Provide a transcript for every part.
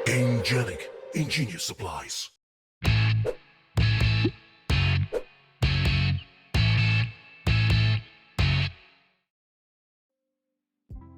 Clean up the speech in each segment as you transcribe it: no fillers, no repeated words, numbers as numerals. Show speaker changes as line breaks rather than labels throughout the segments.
Angelic Ingenious Supplies.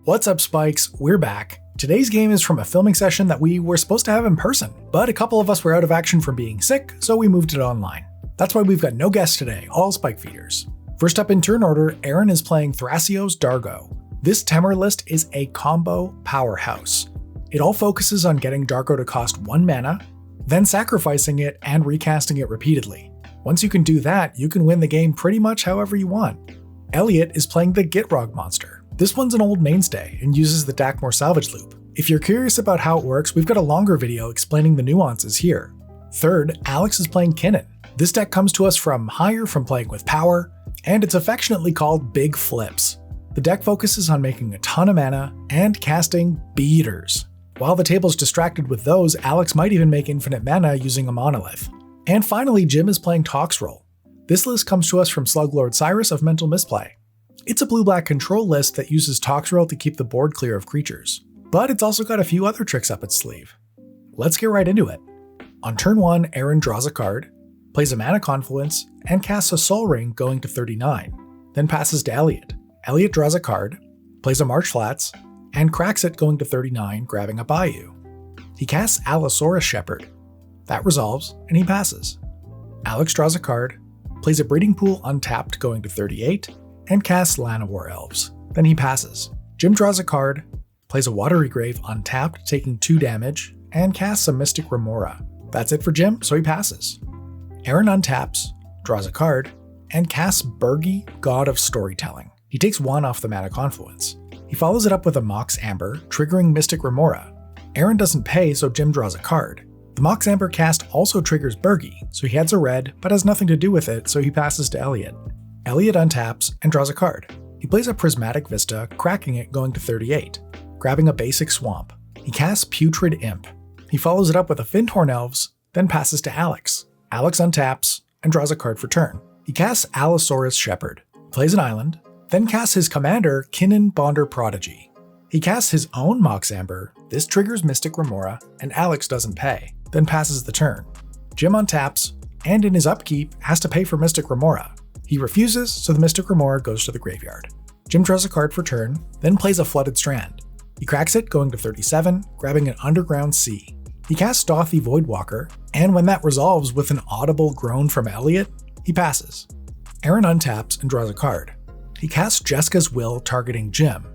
What's up, Spikes? We're back. Today's game is from a filming session that we were supposed to have in person, but a couple of us were out of action from being sick, so we moved it online. That's why we've got no guests today, all Spike feeders. First up in turn order, Aaron is playing Thrasios Dargo. This Temur list is a combo powerhouse. It all focuses on getting Dargo to cost 1 mana, then sacrificing it and recasting it repeatedly. Once you can do that, you can win the game pretty much however you want. Elliot is playing the Gitrog monster. This one's an old mainstay and uses the Dakmor salvage loop. If you're curious about how it works, we've got a longer video explaining the nuances here. Third, Alex is playing Kinnan. This deck comes to us from higher from playing with power, and it's affectionately called Big Flips. The deck focuses on making a ton of mana and casting beaters. While the table's distracted with those, Alex might even make infinite mana using a monolith. And finally, Jim is playing Toxrill. This list comes to us from Sluglord Cyrus of Mental Misplay. It's a blue-black control list that uses Toxrill to keep the board clear of creatures, but it's also got a few other tricks up its sleeve. Let's get right into it. On turn 1, Aaron draws a card, plays a Mana Confluence, and casts a Sol Ring going to 39, then passes to Elliot. Elliot draws a card, plays a March Flats, and cracks it going to 39, grabbing a Bayou. He casts Allosaurus Shepherd. That resolves, and he passes. Alex draws a card, plays a Breeding Pool untapped going to 38, and casts Llanowar Elves. Then he passes. Jim draws a card, plays a Watery Grave untapped, taking 2 damage, and casts a Mystic Remora. That's it for Jim, so he passes. Aaron untaps, draws a card, and casts Birgi, God of Storytelling. He takes 1 off the Mana Confluence. He follows it up with a Mox Amber, triggering Mystic Remora. Aaron doesn't pay, so Jim draws a card. The Mox Amber cast also triggers Birgi, so he adds a red, but has nothing to do with it, so he passes to Elliot. Elliot untaps and draws a card. He plays a Prismatic Vista, cracking it going to 38, grabbing a basic Swamp. He casts Putrid Imp. He follows it up with a Fyndhorn Elves, then passes to Alex. Alex untaps and draws a card for turn. He casts Allosaurus Shepherd, plays an island, then casts his commander, Kinnan Bonder Prodigy. He casts his own Mox Amber, this triggers Mystic Remora, and Alex doesn't pay, then passes the turn. Jim untaps, and in his upkeep has to pay for Mystic Remora. He refuses, so the Mystic Remora goes to the graveyard. Jim draws a card for turn, then plays a Flooded Strand. He cracks it going to 37, grabbing an Underground Sea. He casts Dauthi Voidwalker, and when that resolves with an audible groan from Elliot, he passes. Aaron untaps and draws a card. He casts Jeska's Will, targeting Jim.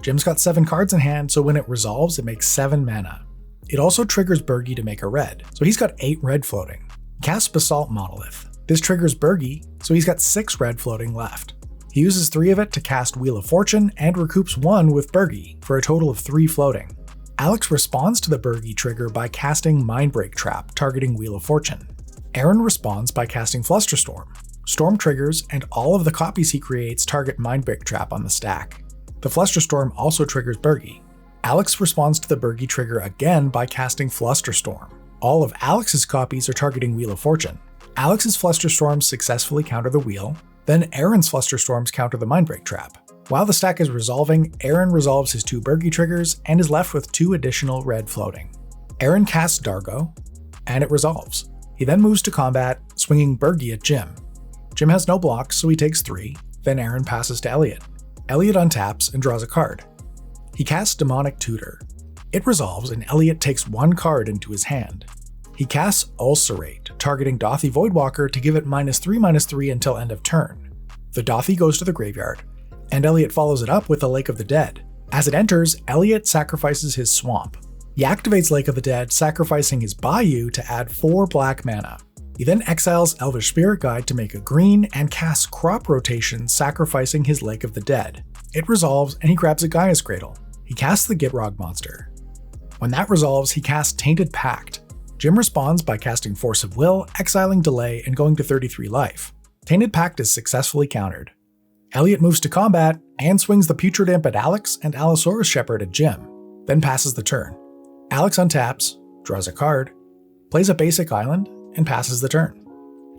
Jim's got 7 cards in hand, so when it resolves, it makes 7 mana. It also triggers Birgi to make a red, so he's got 8 red floating. He casts Basalt Monolith. This triggers Birgi, so he's got 6 red floating left. He uses 3 of it to cast Wheel of Fortune and recoups 1 with Birgi, for a total of 3 floating. Alex responds to the Birgi trigger by casting Mindbreak Trap, targeting Wheel of Fortune. Aaron responds by casting Flusterstorm. Storm triggers, and all of the copies he creates target Mindbreak Trap on the stack. The Flusterstorm also triggers Birgi. Alex responds to the Birgi trigger again by casting Flusterstorm. All of Alex's copies are targeting Wheel of Fortune. Alex's Flusterstorms successfully counter the wheel, then Aaron's Flusterstorms counter the Mindbreak Trap. While the stack is resolving, Aaron resolves his 2 Birgi triggers and is left with 2 additional red floating. Aaron casts Dargo, and it resolves. He then moves to combat, swinging Birgi at Jim. Jim has no blocks, so he takes 3, then Aaron passes to Elliot. Elliot untaps and draws a card. He casts Demonic Tutor. It resolves, and Elliot takes 1 card into his hand. He casts Ulcerate, targeting Dauthi Voidwalker to give it -3/-3 until end of turn. The Dauthi goes to the graveyard, and Elliot follows it up with the Lake of the Dead. As it enters, Elliot sacrifices his Swamp. He activates Lake of the Dead, sacrificing his Bayou to add 4 black mana. He then exiles Elvish Spirit Guide to make a green and casts Crop Rotation, sacrificing his Lake of the Dead. It resolves, and he grabs a Gaia's Cradle. He casts the Gitrog monster. When that resolves, he casts Tainted Pact. Jim responds by casting Force of Will, exiling Delay, and going to 33 life. Tainted Pact is successfully countered. Elliot moves to combat and swings the Putrid Imp at Alex and Allosaurus Shepherd at Jim, then passes the turn. Alex untaps, draws a card, plays a basic island, and passes the turn.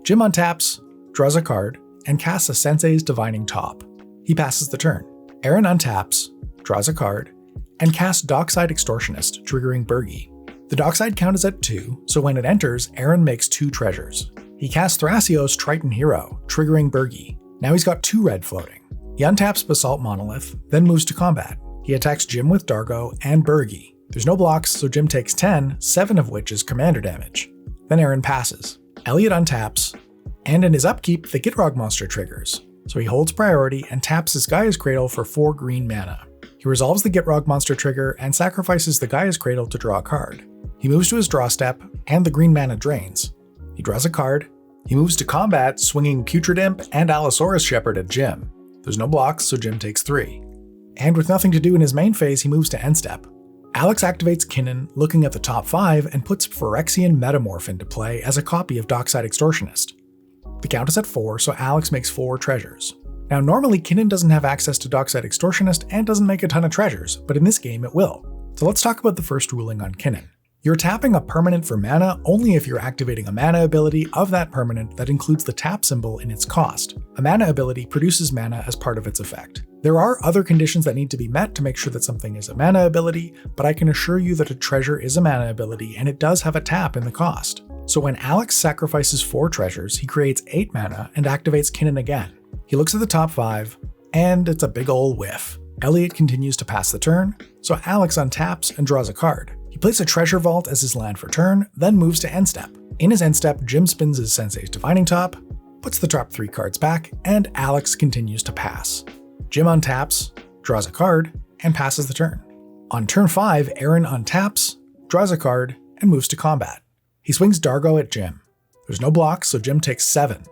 Jim untaps, draws a card, and casts a Sensei's Divining Top. He passes the turn. Aaron untaps, draws a card, and casts Dockside Extortionist, triggering Bergie. The Dockside count is at 2, so when it enters, Aaron makes 2 treasures. He casts Thrasios Triton Hero, triggering Bergie. Now he's got 2 red floating. He untaps Basalt Monolith, then moves to combat. He attacks Jim with Dargo and Bergie. There's no blocks, so Jim takes 10, 7 of which is commander damage. Then Aaron passes. Elliot untaps, and in his upkeep, the Gitrog monster triggers. So he holds priority and taps his Gaia's Cradle for 4 green mana. He resolves the Gitrog monster trigger and sacrifices the Gaia's Cradle to draw a card. He moves to his draw step, and the green mana drains. He draws a card. He moves to combat, swinging Putrid Imp and Allosaurus Shepherd at Jim. There's no blocks, so Jim takes 3. And with nothing to do in his main phase, he moves to end step. Alex activates Kinnan, looking at the top 5, and puts Phyrexian Metamorph into play as a copy of Dockside Extortionist. The count is at 4, so Alex makes 4 treasures. Now normally Kinnan doesn't have access to Dockside Extortionist and doesn't make a ton of treasures, but in this game it will. So let's talk about the first ruling on Kinnan. You're tapping a permanent for mana only if you're activating a mana ability of that permanent that includes the tap symbol in its cost. A mana ability produces mana as part of its effect. There are other conditions that need to be met to make sure that something is a mana ability, but I can assure you that a treasure is a mana ability and it does have a tap in the cost. So when Alex sacrifices 4 treasures, he creates 8 mana and activates Kinnan again. He looks at the top 5, and it's a big ol' whiff. Elliot continues to pass the turn, so Alex untaps and draws a card. He plays a Treasure Vault as his land for turn, then moves to end step. In his end step, Jim spins his Sensei's Divining Top, puts the top 3 cards back, and Alex continues to pass. Jim untaps, draws a card, and passes the turn. On turn 5, Aaron untaps, draws a card, and moves to combat. He swings Dargo at Jim. There's no blocks, so Jim takes 7.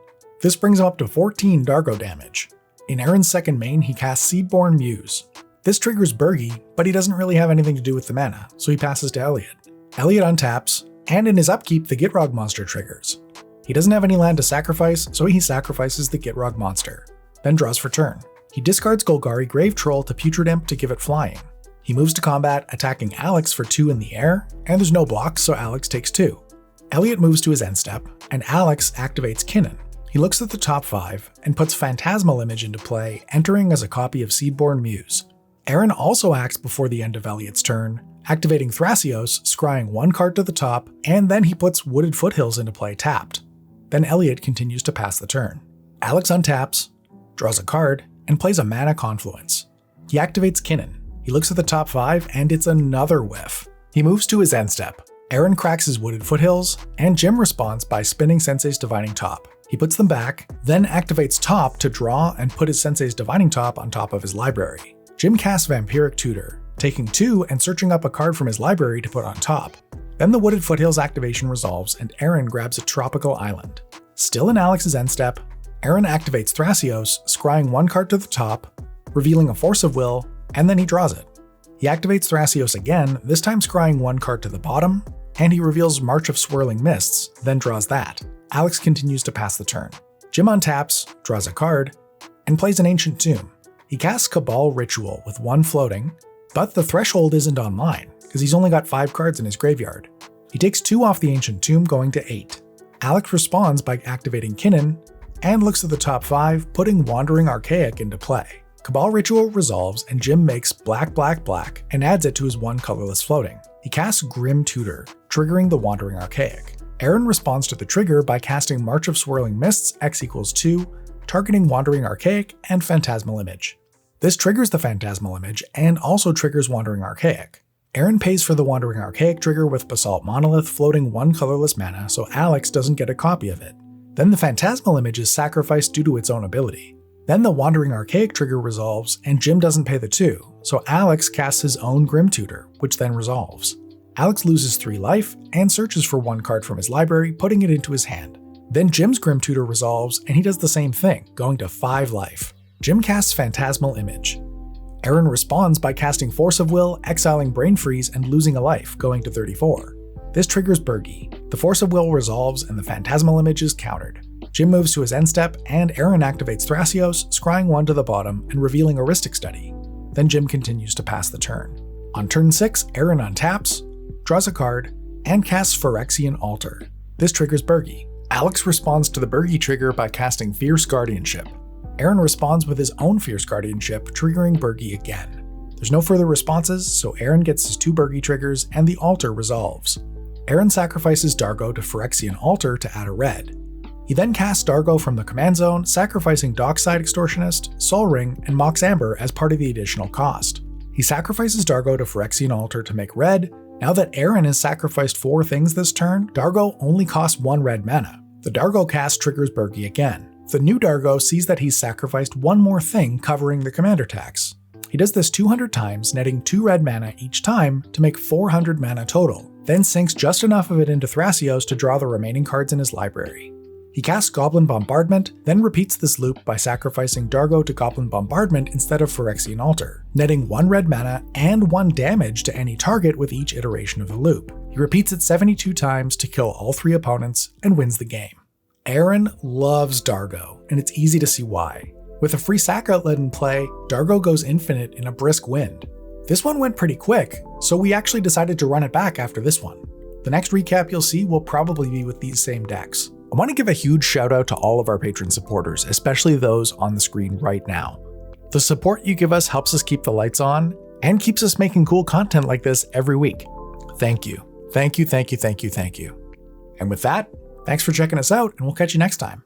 This brings him up to 14 Dargo damage. In Aaron's second main, he casts Seedborn Muse. This triggers Bergie, but he doesn't really have anything to do with the mana, so he passes to Elliot. Elliot untaps, and in his upkeep, the Gitrog monster triggers. He doesn't have any land to sacrifice, so he sacrifices the Gitrog monster, then draws for turn. He discards Golgari Grave Troll to Putrid Imp to give it flying. He moves to combat, attacking Alex for 2 in the air, and there's no blocks, so Alex takes 2. Elliot moves to his end step, and Alex activates Kinnan. He looks at the top 5 and puts Phantasmal Image into play, entering as a copy of Seedborn Muse. Aaron also acts before the end of Elliot's turn, activating Thrasios, scrying 1 card to the top, and then he puts Wooded Foothills into play tapped. Then Elliot continues to pass the turn. Alex untaps, draws a card, and plays a Mana Confluence. He activates Kinnan. He looks at the top 5, and it's another whiff. He moves to his end step. Aaron cracks his Wooded Foothills, and Jim responds by spinning Sensei's Divining Top. He puts them back, then activates Top to draw and put his Sensei's Divining Top on top of his library. Jim casts Vampiric Tutor, taking 2 and searching up a card from his library to put on top. Then the Wooded Foothills activation resolves and Aaron grabs a Tropical Island. Still in Alex's end step, Aaron activates Thrasios, scrying 1 card to the top, revealing a Force of Will, and then he draws it. He activates Thrasios again, this time scrying 1 card to the bottom, and he reveals March of Swirling Mists, then draws that. Alex continues to pass the turn. Jim untaps, draws a card, and plays an Ancient Tomb. He casts Cabal Ritual with 1 floating, but the threshold isn't online, because he's only got 5 cards in his graveyard. He takes 2 off the Ancient Tomb, going to 8. Alex responds by activating Kinnan, and looks at the top 5, putting Wandering Archaic into play. Cabal Ritual resolves, and Jim makes black, black, black, and adds it to his 1 colorless floating. He casts Grim Tutor, triggering the Wandering Archaic. Aaron responds to the trigger by casting March of Swirling Mists, X equals 2, targeting Wandering Archaic and Phantasmal Image. This triggers the Phantasmal Image and also triggers Wandering Archaic. Aaron pays for the Wandering Archaic trigger with Basalt Monolith floating 1 colorless mana so Alex doesn't get a copy of it. Then the Phantasmal Image is sacrificed due to its own ability. Then the Wandering Archaic trigger resolves and Jim doesn't pay the 2, so Alex casts his own Grim Tutor, which then resolves. Alex loses 3 life and searches for 1 card from his library, putting it into his hand. Then Jim's Grim Tutor resolves and he does the same thing, going to 5 life. Jim casts Phantasmal Image. Aaron responds by casting Force of Will, exiling Brain Freeze, and losing a life, going to 34. This triggers Bergie. The Force of Will resolves and the Phantasmal Image is countered. Jim moves to his end step, and Aaron activates Thrasios, scrying 1 to the bottom and revealing Heuristic Study. Then Jim continues to pass the turn. On turn 6, Aaron untaps, draws a card, and casts Phyrexian Altar. This triggers Birgi. Alex responds to the Birgi trigger by casting Fierce Guardianship. Aaron responds with his own Fierce Guardianship, triggering Birgi again. There's no further responses, so Aaron gets his 2 Birgi triggers and the altar resolves. Aaron sacrifices Dargo to Phyrexian Altar to add a red. He then casts Dargo from the command zone, sacrificing Dockside Extortionist, Sol Ring, and Mox Amber as part of the additional cost. He sacrifices Dargo to Phyrexian Altar to make red. Now that Aaron has sacrificed 4 things this turn, Dargo only costs 1 red mana. The Dargo cast triggers Birgi again. The new Dargo sees that he's sacrificed 1 more thing covering the commander tax. He does this 200 times, netting 2 red mana each time to make 400 mana total, then sinks just enough of it into Thrasios to draw the remaining cards in his library. He casts Goblin Bombardment, then repeats this loop by sacrificing Dargo to Goblin Bombardment instead of Phyrexian Altar, netting 1 red mana and 1 damage to any target with each iteration of the loop. He repeats it 72 times to kill all 3 opponents and wins the game. Aaron loves Dargo, and it's easy to see why. With a free sack outlet in play, Dargo goes infinite in a brisk wind. This one went pretty quick, so we actually decided to run it back after this one. The next recap you'll see will probably be with these same decks. I want to give a huge shout out to all of our Patreon supporters, especially those on the screen right now. The support you give us helps us keep the lights on and keeps us making cool content like this every week. Thank you. Thank you, thank you, thank you, thank you. And with that, thanks for checking us out, and we'll catch you next time.